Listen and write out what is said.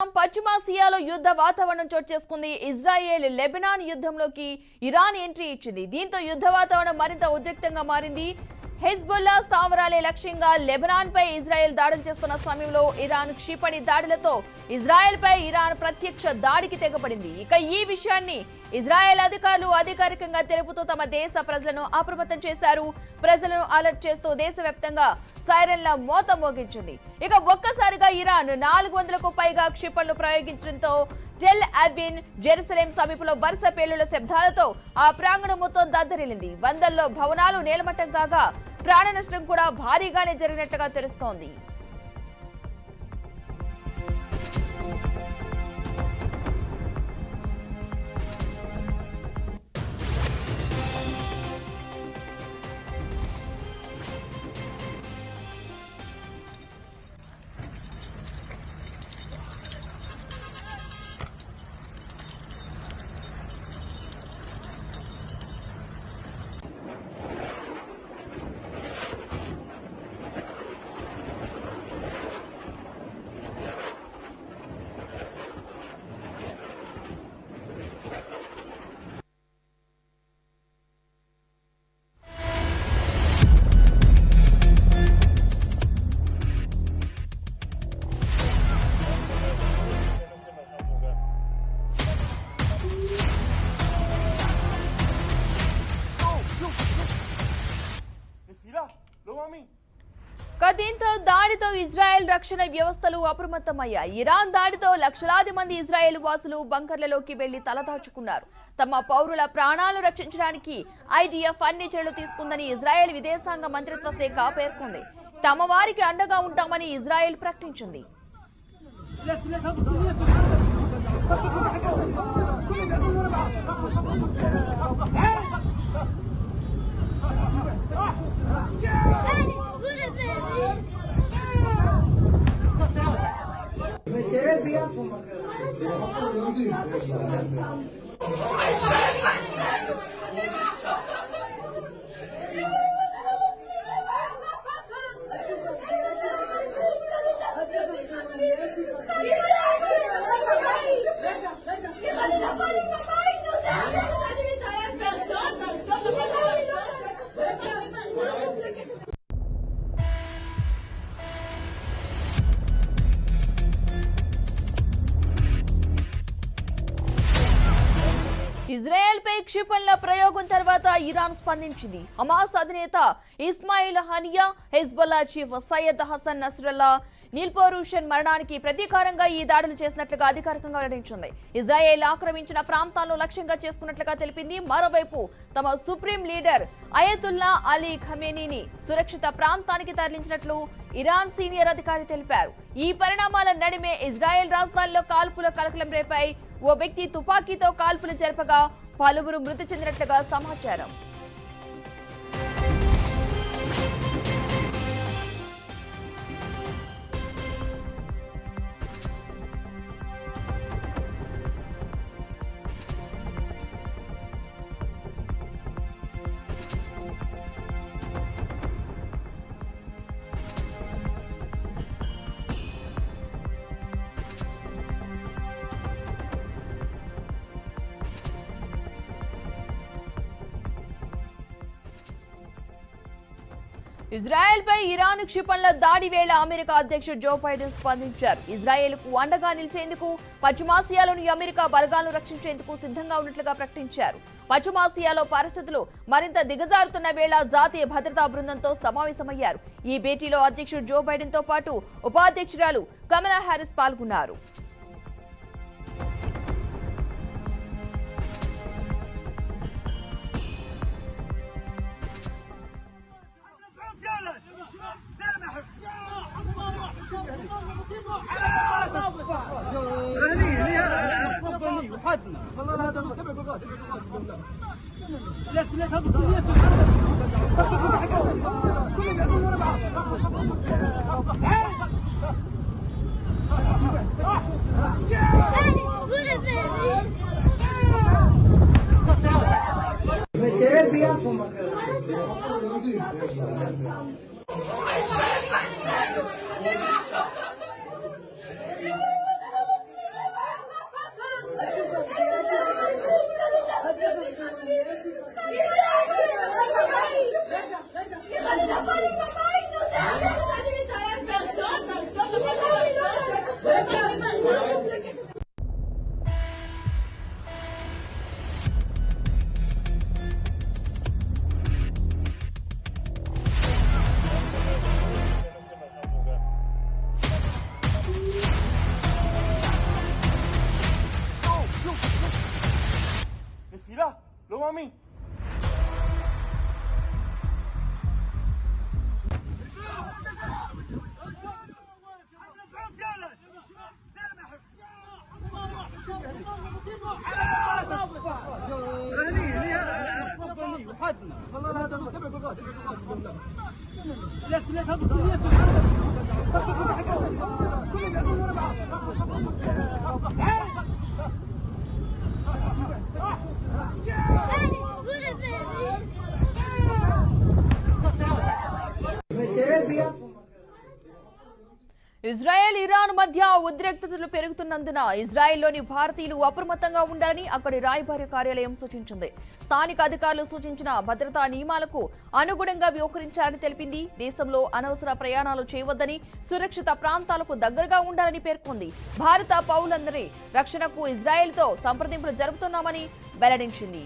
పశ్చిమాసియాలో యుద్ధ వాతావరణం చోటు చేసుకుంది. ఇజ్రాయెల్ లెబనాన్ యుద్ధంలోకి ఇరాన్ ఎంట్రీ ఇచ్చింది. దీంతో యుద్ధ వాతావరణం మరింత ఉద్రిక్తంగా మారింది. హెజ్బుల్లా స్థావరాలే లక్ష్యంగా లెబనాన్ పై ఇజ్రాయెల్ దాడులు చేస్తున్న సమయంలో ఇరాన్ క్షిపణి దాడులతో ఇజ్రాయెల్ పై ఇరాన్ ప్రత్యక్ష దాడికి తెగపడింది. ఇక ఈ విషయాన్ని ఇజ్రాయెల్ అధికారులు అధికారికంగా తెలుపుతూ తమ దేశ ప్రజలను అప్రమత్తం చేశారు. ప్రజలను అలర్ట్ చేస్తూ దేశవ్యాప్తంగా సైరన్ల మోత మోగించింది. ఇక ఒక్కసారిగా ఇరాన్ 400కు పైగా క్షిపణులు ప్రయోగించడంతో టెల్ అవివ్, జెరూసలేం సమీపంలో వరుస పేలుళ్ల శబ్దాలతో ఆ ప్రాంగణం మొత్తం దద్దరిల్లింది. వందల్లో భవనాలు నేలమట్టం కాగా ప్రాణ నష్టం కూడా భారీగానే జరిగినట్లుగా తెలుస్తోంది. దీంతో దాడితో ఇజ్రాయెల్ రక్షణ వ్యవస్థలు అప్రమత్తమయ్యాయి. ఇరాన్ దాడితో లక్షలాది మంది ఇజ్రాయెల్ వాసులు బంకర్లలోకి వెళ్లి తలదాచుకున్నారు. తమ పౌరుల ప్రాణాలను రక్షించడానికి ఐడిఎఫ్ అన్ని చర్యలు తీసుకుందని ఇజ్రాయెల్ విదేశాంగ మంత్రిత్వ శాఖ పేర్కొంది. తమ వారికి అండగా ఉంటామని ఇజ్రాయెల్ ప్రకటించింది. ఇజ్రాయెల్ పై క్షిపణుల ప్రయోగం తర్వాత ఇరాన్ స్పందించింది. హమాస్ అధినేత Ismail Haniyeh, Hezbollah chief Sayyed Hassan Nasrallah నిల్పోరుషన్ మరణానికి ప్రతీకారంగా ఈ దాడులు చేసినట్లుగా అధికారికంగా వెల్లడించింది. ఇజ్రాయెల్ ఆక్రమించిన ప్రాంతాలను లక్ష్యంగా చేసుకున్నట్లుగా తెలిపింది. మరోవైపు తమ సుప్రీం లీడర్ అయతుల్లా అలీ ఖమేనీని సురక్షిత ప్రాంతానికి తరలించినట్లు ఇరాన్ సీనియర్ అధికారి తెలిపారు. ఈ పరిణామాల నడుమే ఇజ్రాయెల్ రాజధానిలో కాల్పుల కలకలం రేపాయి. ఓ వ్యక్తి తుపాకీతో కాల్పులు జరపగా పలువురు మృతి చెందినట్లుగా సమాచారం. ఇజ్రాయెల్ పై ఇరాన్ క్షిపణుల దాడి వేళ అమెరికా అధ్యక్షుడు జో బైడెన్ స్పందించారు. ఇజ్రాయెల్ కు అండగా నిలిచేందుకు పశ్చిమాసియాలోని అమెరికా బలగాలను రక్షించేందుకు సిద్ధంగా ఉన్నట్లుగా ప్రకటించారు. పశ్చిమాసియాలో పరిస్థితులు మరింత దిగజారుతున్న వేళ జాతీయ భద్రతా బృందంతో సమావేశమయ్యారు. ఈ భేటీలో అధ్యక్షుడు జో బైడెన్ తో పాటు ఉపాధ్యక్షురాలు కమలా హ్యారిస్ పాల్గొన్నారు. 死了，龙王命！ ఇజ్రాయెల్ ఇరాన్ మధ్య ఉద్రిక్తతలు పెరుగుతున్నందున ఇజ్రాయెల్లోని భారతీయులు అప్రమత్తంగా ఉండాలని అక్కడి రాయబార కార్యాలయం సూచించింది. స్థానిక అధికారులు సూచించిన భద్రతా నియమాలకు అనుగుణంగా వ్యవహరించాలని తెలిపింది. దేశంలో అనవసర ప్రయాణాలు చేయవద్దని, సురక్షిత ప్రాంతాలకు దగ్గరగా ఉండాలని పేర్కొంది. భారత పౌరులందరి రక్షణకు ఇజ్రాయెల్తో సంప్రదింపులు జరుపుతున్నామని వెల్లడించింది.